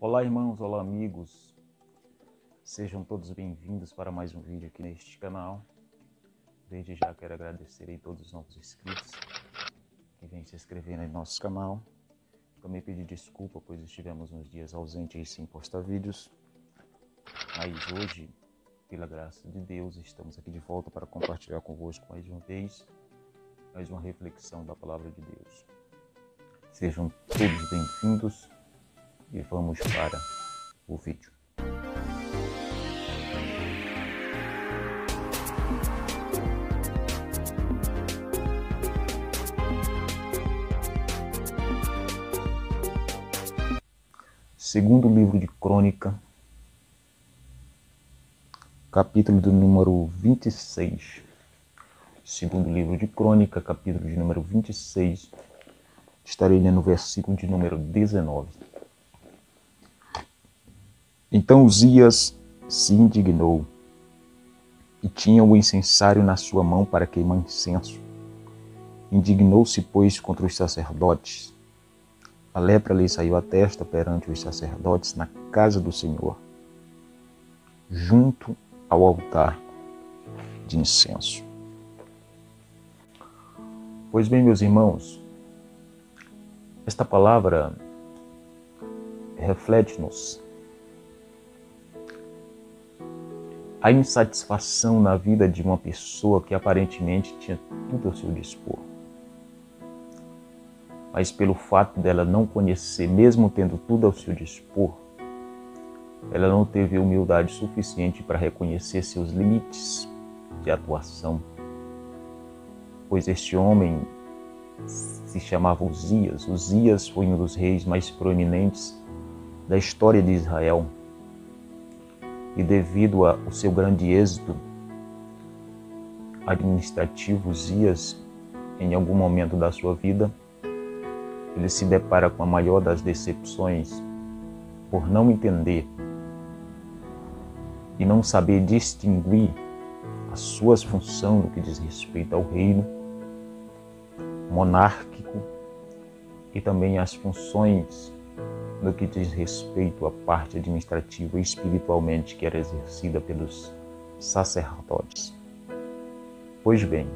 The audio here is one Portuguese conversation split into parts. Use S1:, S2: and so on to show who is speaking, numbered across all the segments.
S1: Olá irmãos, olá amigos, sejam todos bem-vindos para mais um vídeo aqui neste canal. Desde já quero agradecer a todos os novos inscritos que vêm se inscrevendo em nosso canal. Também pedir desculpa, pois estivemos uns dias ausentes e sem postar vídeos. Mas hoje, pela graça de Deus, estamos aqui de volta para compartilhar convosco mais uma vez, mais uma reflexão da Palavra de Deus. Sejam todos bem-vindos e vamos para o vídeo. Segundo livro de Crônica, capítulo do número 26. Segundo livro de Crônica, capítulo de número 26. Estarei lendo o versículo de número 19. Então Uzias se indignou e tinha o incensário na sua mão para queimar incenso. Indignou-se, pois, contra os sacerdotes. A lepra lhe saiu à testa perante os sacerdotes na casa do Senhor, junto ao altar de incenso. Pois bem, meus irmãos, esta palavra reflete-nos a insatisfação na vida de uma pessoa que aparentemente tinha tudo ao seu dispor. Mas pelo fato dela não conhecer, mesmo tendo tudo ao seu dispor, ela não teve humildade suficiente para reconhecer seus limites de atuação. Pois este homem se chamava Uzias. Uzias foi um dos reis mais proeminentes da história de Israel. E devido ao seu grande êxito administrativo, Uzias, em algum momento da sua vida, ele se depara com a maior das decepções por não entender e não saber distinguir as suas funções no que diz respeito ao reino monárquico e também as funções no que diz respeito à parte administrativa e espiritualmente que era exercida pelos sacerdotes. Pois bem,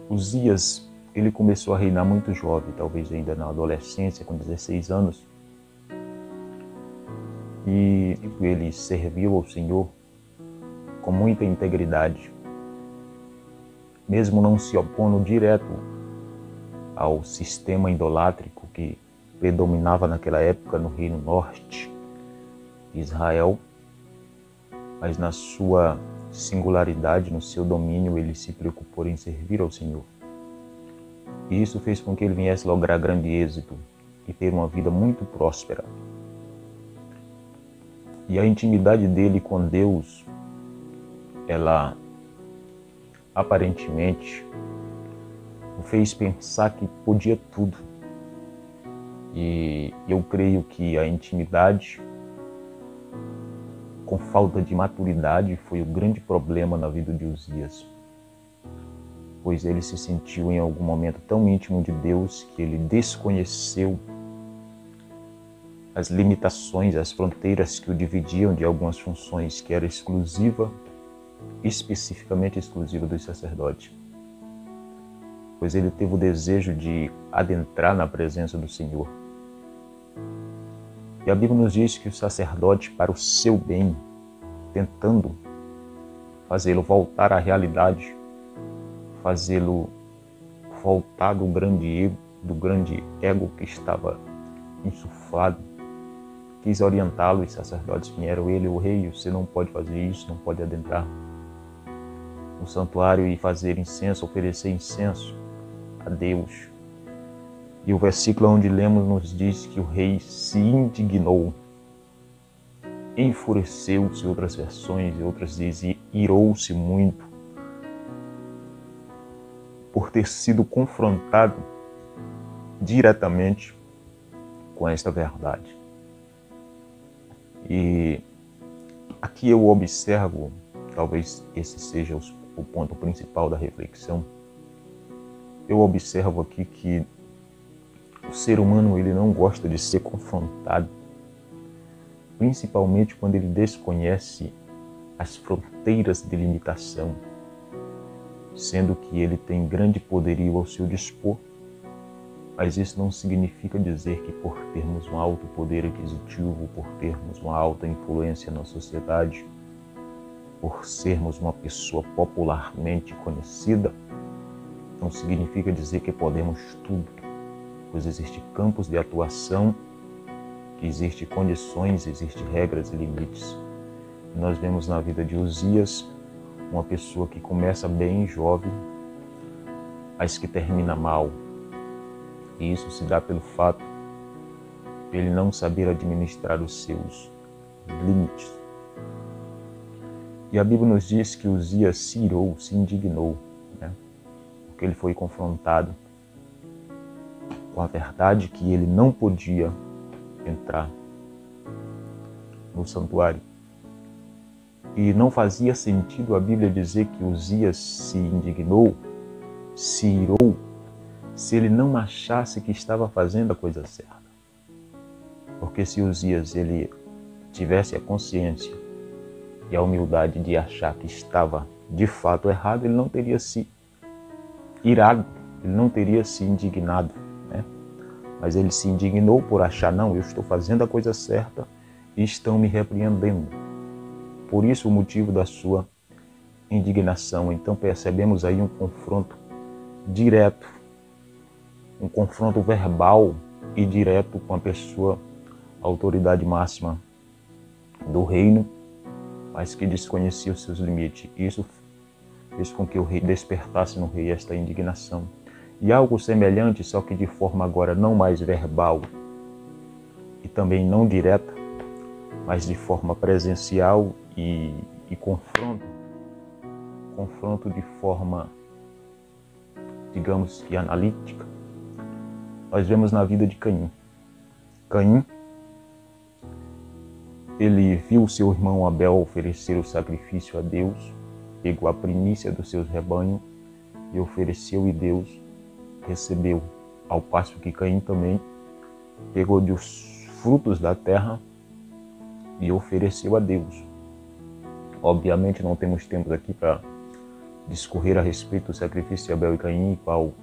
S1: Uzias, ele começou a reinar muito jovem, talvez ainda na adolescência, com 16 anos, e ele serviu ao Senhor com muita integridade, mesmo não se opondo direto ao sistema idolátrico que predominava naquela época no reino norte de Israel, mas na sua singularidade, no seu domínio, ele se preocupou em servir ao Senhor. E isso fez com que ele viesse lograr grande êxito e ter uma vida muito próspera. E a intimidade dele com Deus, ela aparentemente o fez pensar que podia tudo. E eu creio que a intimidade com falta de maturidade foi o grande problema na vida de Uzias, pois ele se sentiu em algum momento tão íntimo de Deus que ele desconheceu as limitações, as fronteiras que o dividiam de algumas funções que era especificamente exclusiva dos sacerdotes. Pois ele teve o desejo de adentrar na presença do Senhor. E a Bíblia nos diz que o sacerdote, para o seu bem, tentando fazê-lo voltar à realidade, fazê-lo voltar do grande ego que estava insuflado, quis orientá-lo. Os sacerdotes vieram, ele, o rei, você não pode fazer isso, não pode adentrar no santuário e fazer incenso, oferecer incenso a Deus. E o versículo onde lemos nos diz que o rei se indignou, enfureceu-se, outras versões e outras dizem irou-se muito, por ter sido confrontado diretamente com esta verdade. E aqui eu observo, talvez esse seja o ponto principal da reflexão, eu observo aqui que o ser humano ele não gosta de ser confrontado principalmente quando ele desconhece as fronteiras de limitação, sendo que ele tem grande poderio ao seu dispor, mas isso não significa dizer que por termos um alto poder aquisitivo, por termos uma alta influência na sociedade, por sermos uma pessoa popularmente conhecida, não significa dizer que podemos tudo, pois existem campos de atuação, existem condições, existem regras e limites. Nós vemos na vida de Uzias uma pessoa que começa bem jovem, mas que termina mal. E isso se dá pelo fato de ele não saber administrar os seus limites. E a Bíblia nos diz que Uzias se irou, se indignou, porque ele foi confrontado com a verdade que ele não podia entrar no santuário. E não fazia sentido a Bíblia dizer que Uzias se indignou, se irou, se ele não achasse que estava fazendo a coisa certa. Porque se Uzias ele tivesse a consciência e a humildade de achar que estava de fato errado, ele não teria se irado, ele não teria se indignado, Mas ele se indignou por achar, não, eu estou fazendo a coisa certa e estão me repreendendo. Por isso o motivo da sua indignação. Então percebemos aí um confronto direto, um confronto verbal e direto com a pessoa, a autoridade máxima do reino, mas que desconhecia os seus limites. Isso fez com que o rei despertasse no rei esta indignação. E algo semelhante, só que de forma agora não mais verbal e também não direta, mas de forma presencial e confronto de forma, digamos que analítica, nós vemos na vida de Caim. Caim, ele viu seu irmão Abel oferecer o sacrifício a Deus, pegou a primícia dos seus rebanhos e ofereceu, e Deus recebeu, ao passo que Caim também pegou dos frutos da terra e ofereceu a Deus. Obviamente não temos tempo aqui para discorrer a respeito do sacrifício de Abel e Caim e qual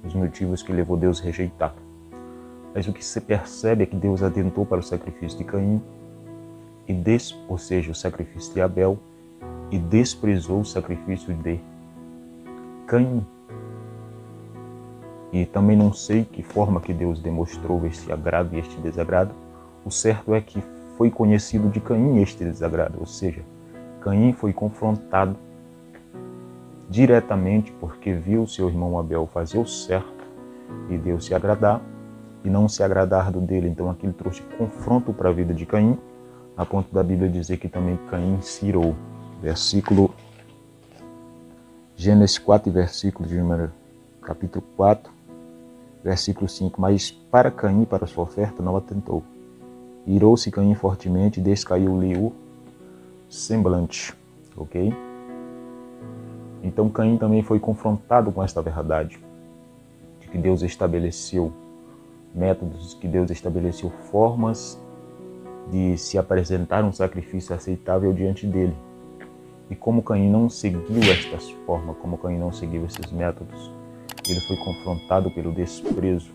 S1: os motivos que levou Deus a rejeitar. Mas o que se percebe é que Deus atentou para o sacrifício de Caim, ou seja, o sacrifício de Abel, e desprezou o sacrifício de Caim. E também não sei que forma que Deus demonstrou este agrado e este desagrado. O certo é que foi conhecido de Caim este desagrado, ou seja, Caim foi confrontado diretamente porque viu seu irmão Abel fazer o certo e Deus se agradar e não se agradar do dele. Então aquilo trouxe confronto para a vida de Caim, a ponto da Bíblia dizer que também Caim se irou. Gênesis 4, versículo de número, capítulo 4, versículo 5. Mas para Caim, para sua oferta, não atentou. Irou-se Caim fortemente e descaiu-lhe o semblante. Ok? Então Caim também foi confrontado com esta verdade, de que Deus estabeleceu métodos, que Deus estabeleceu formas de se apresentar um sacrifício aceitável diante dele. E como Caim não seguiu estas formas, como Caim não seguiu esses métodos, ele foi confrontado pelo desprezo,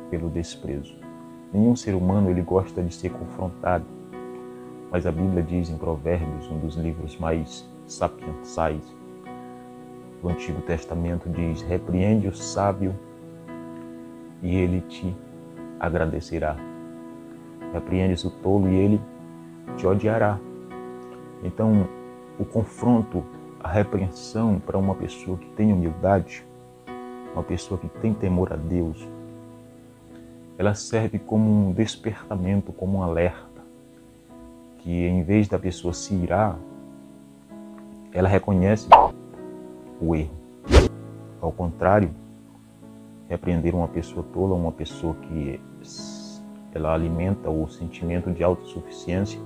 S1: Pelo desprezo. Nenhum ser humano ele gosta de ser confrontado, mas a Bíblia diz em Provérbios, um dos livros mais sapiensais do Antigo Testamento, diz: repreende o sábio e ele te agradecerá. Repreendes o tolo e ele te odiará. Então, o confronto, a repreensão para uma pessoa que tem humildade, uma pessoa que tem temor a Deus, ela serve como um despertamento, como um alerta, que em vez da pessoa se irar, ela reconhece o erro. Ao contrário, repreender uma pessoa tola, uma pessoa que ela alimenta o sentimento de autossuficiência,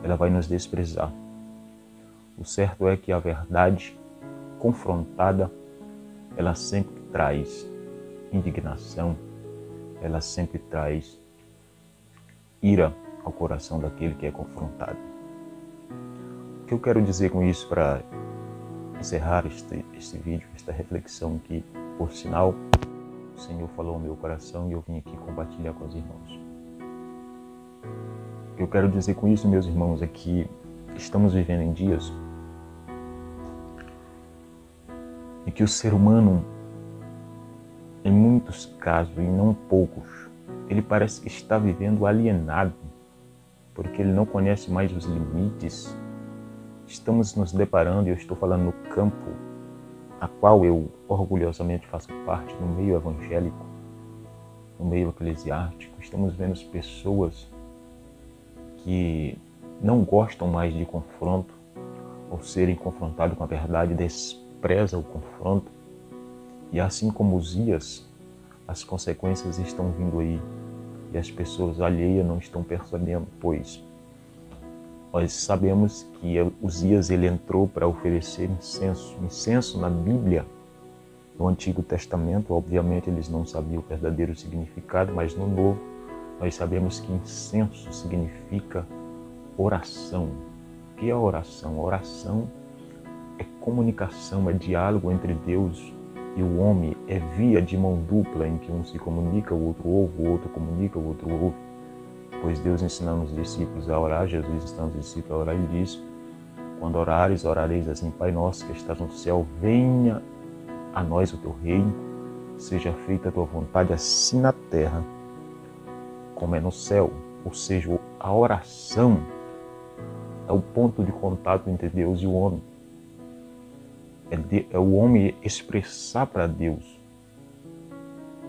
S1: ela vai nos desprezar. O certo é que a verdade confrontada, ela sempre traz indignação, ela sempre traz ira ao coração daquele que é confrontado. O que eu quero dizer com isso para encerrar este vídeo, esta reflexão que, por sinal, o Senhor falou ao meu coração e eu vim aqui compartilhar com os irmãos. O que eu quero dizer com isso, meus irmãos, é que estamos vivendo em dias em que o ser humano, em muitos casos, e não poucos, ele parece que está vivendo alienado, porque ele não conhece mais os limites. Estamos nos deparando, e eu estou falando no campo a qual eu orgulhosamente faço parte, no meio evangélico, no meio eclesiástico. Estamos vendo pessoas que não gostam mais de confronto, ou serem confrontados com a verdade, desprezam o confronto. E assim como Uzias, as consequências estão vindo aí, e as pessoas alheias não estão percebendo, pois nós sabemos que Uzias ele entrou para oferecer incenso. Incenso na Bíblia, no Antigo Testamento, obviamente eles não sabiam o verdadeiro significado, mas no Novo nós sabemos que incenso significa oração. O que é oração? Oração é comunicação, é diálogo entre Deus e o homem, é via de mão dupla em que um se comunica, o outro ouve, o outro comunica, o outro ouve. Pois Deus ensinando os discípulos a orar, Jesus ensinando os discípulos a orar, ele diz: quando orares, orareis assim: Pai nosso que estás no céu, venha a nós o teu reino, seja feita a tua vontade, assim na terra como é no céu. Ou seja, a oração é o ponto de contato entre Deus e o homem. É o homem expressar para Deus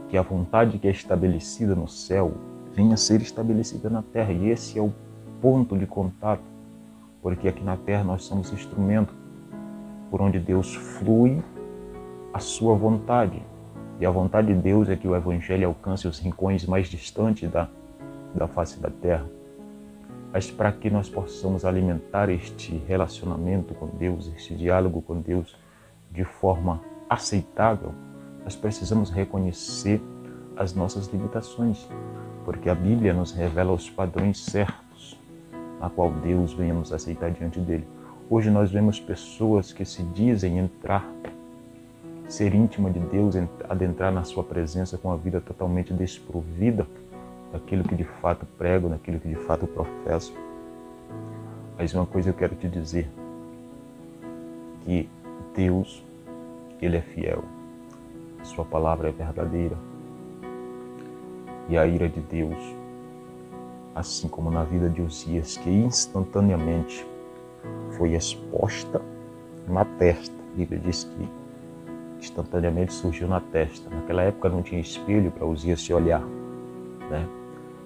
S1: que a vontade que é estabelecida no céu venha a ser estabelecida na terra. E esse é o ponto de contato, porque aqui na terra nós somos instrumento por onde Deus flui a sua vontade. E a vontade de Deus é que o Evangelho alcance os rincões mais distantes da face da terra. Mas para que nós possamos alimentar este relacionamento com Deus, este diálogo com Deus de forma aceitável, nós precisamos reconhecer as nossas limitações, porque a Bíblia nos revela os padrões certos na qual Deus venha nos aceitar diante dele. Hoje nós vemos pessoas que se dizem ser íntima de Deus, adentrar na sua presença com a vida totalmente desprovida daquilo que de fato prego, daquilo que de fato professo. Mas uma coisa eu quero te dizer, que Deus, ele é fiel, a sua palavra é verdadeira. E a ira de Deus, assim como na vida de Uzias, que instantaneamente foi exposta na testa. A Bíblia diz que instantaneamente surgiu na testa. Naquela época não tinha espelho para Uzias se olhar, né?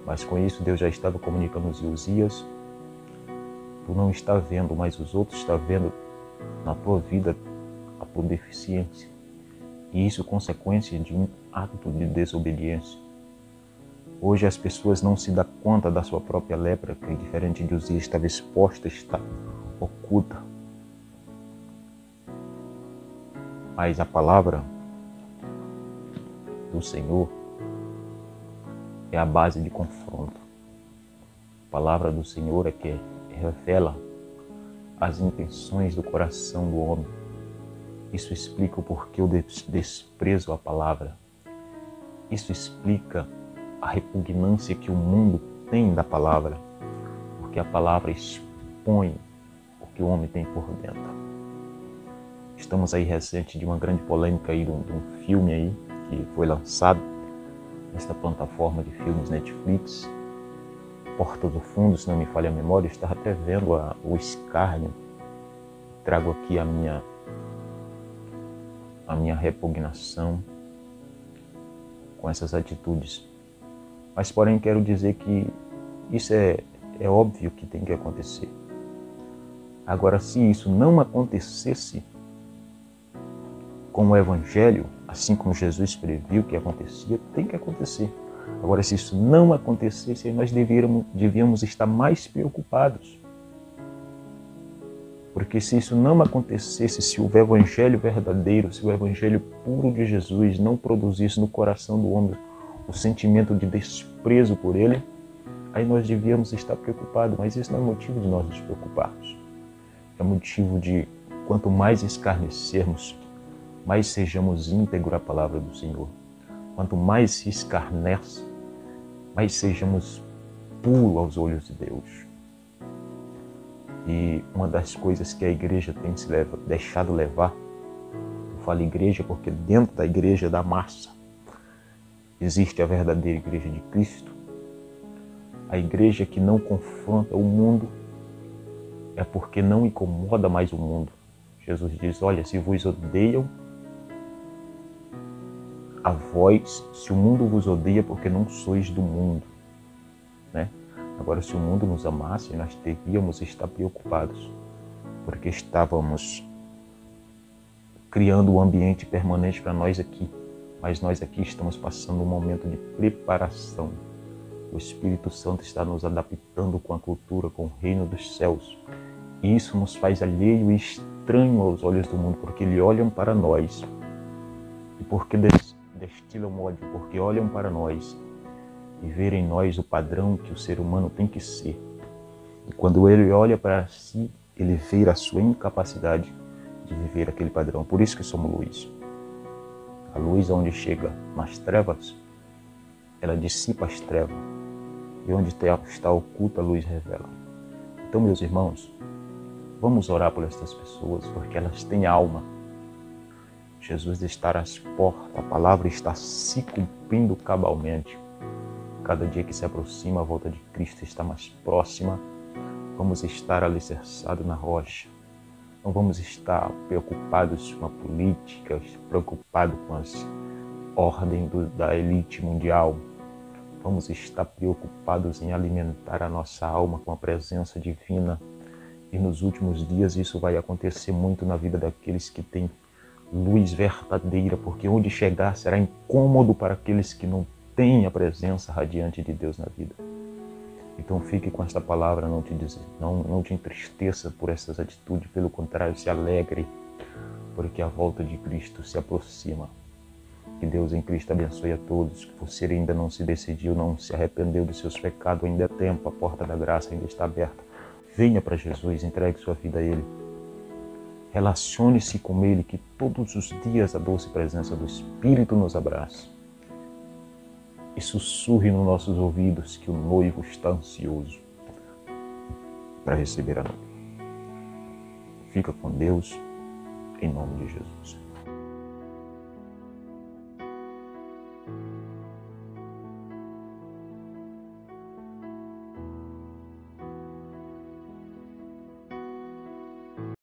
S1: Mas com isso Deus já estava comunicando a Uzias: tu não está vendo, mas os outros estão vendo na tua vida a tua deficiência. E isso é consequência de um ato de desobediência. Hoje as pessoas não se dão conta da sua própria lepra, que diferente de Uzias estava exposta, está oculta. Mas a palavra do Senhor é a base de confronto. A palavra do Senhor é que revela as intenções do coração do homem. Isso explica o porquê eu desprezo a palavra. Isso explica a repugnância que o mundo tem da palavra, porque a palavra expõe o que o homem tem por dentro. Estamos aí recente de uma grande polêmica aí de um filme aí que foi lançado nesta plataforma de filmes Netflix, Porta do Fundo, se não me falha a memória. Eu estava até vendo o escárnio. Trago aqui a minha repugnação com essas atitudes. Mas, porém, quero dizer que isso é óbvio que tem que acontecer. Agora, se isso não acontecesse com o Evangelho, assim como Jesus previu que acontecia, tem que acontecer. Agora, se isso não acontecesse, nós devíamos estar mais preocupados. Porque se isso não acontecesse, se o Evangelho verdadeiro, se o Evangelho puro de Jesus não produzisse no coração do homem o sentimento de desprezo por ele, aí nós devíamos estar preocupados, mas isso não é motivo de nós nos preocuparmos. É motivo de, quanto mais escarnecermos, mais sejamos íntegros à palavra do Senhor. Quanto mais se escarnece, mais sejamos puros aos olhos de Deus. E uma das coisas que a igreja tem se deixado levar, eu falo igreja porque dentro da igreja da massa existe a verdadeira igreja de Cristo. A igreja que não confronta o mundo é porque não incomoda mais o mundo. Jesus diz, olha, se vos odeiam a vós, se o mundo vos odeia porque não sois do mundo, né? Agora, se o mundo nos amasse, nós devíamos estar preocupados, porque estávamos criando um ambiente permanente para nós aqui, mas nós aqui estamos passando um momento de preparação. O Espírito Santo está nos adaptando com a cultura, com o reino dos céus. E isso nos faz alheio e estranho aos olhos do mundo, porque eles olham para nós. E porque destilam ódio, porque olham para nós e verem em nós o padrão que o ser humano tem que ser. E quando ele olha para si, ele vê a sua incapacidade de viver aquele padrão. Por isso que somos luz. A luz, onde chega nas trevas, ela dissipa as trevas. E onde está oculta, a luz revela. Então, meus irmãos, vamos orar por essas pessoas, porque elas têm alma. Jesus está às portas, a palavra está se cumprindo cabalmente. Cada dia que se aproxima, a volta de Cristo está mais próxima. Vamos estar alicerçados na rocha. Não vamos estar preocupados com a política, preocupados com as ordens da elite mundial. Vamos estar preocupados em alimentar a nossa alma com a presença divina. E nos últimos dias isso vai acontecer muito na vida daqueles que têm luz verdadeira, porque onde chegar será incômodo para aqueles que não têm a presença radiante de Deus na vida. Então fique com esta palavra, não te entristeça por essas atitudes, pelo contrário, se alegre, porque a volta de Cristo se aproxima. Que Deus em Cristo abençoe a todos. Que você ainda não se decidiu, não se arrependeu dos seus pecados, ainda é tempo, a porta da graça ainda está aberta. Venha para Jesus, entregue sua vida a Ele. Relacione-se com Ele, que todos os dias a doce presença do Espírito nos abrace. E sussurre nos nossos ouvidos que o noivo está ansioso para receber a noiva. Fica com Deus, em nome de Jesus.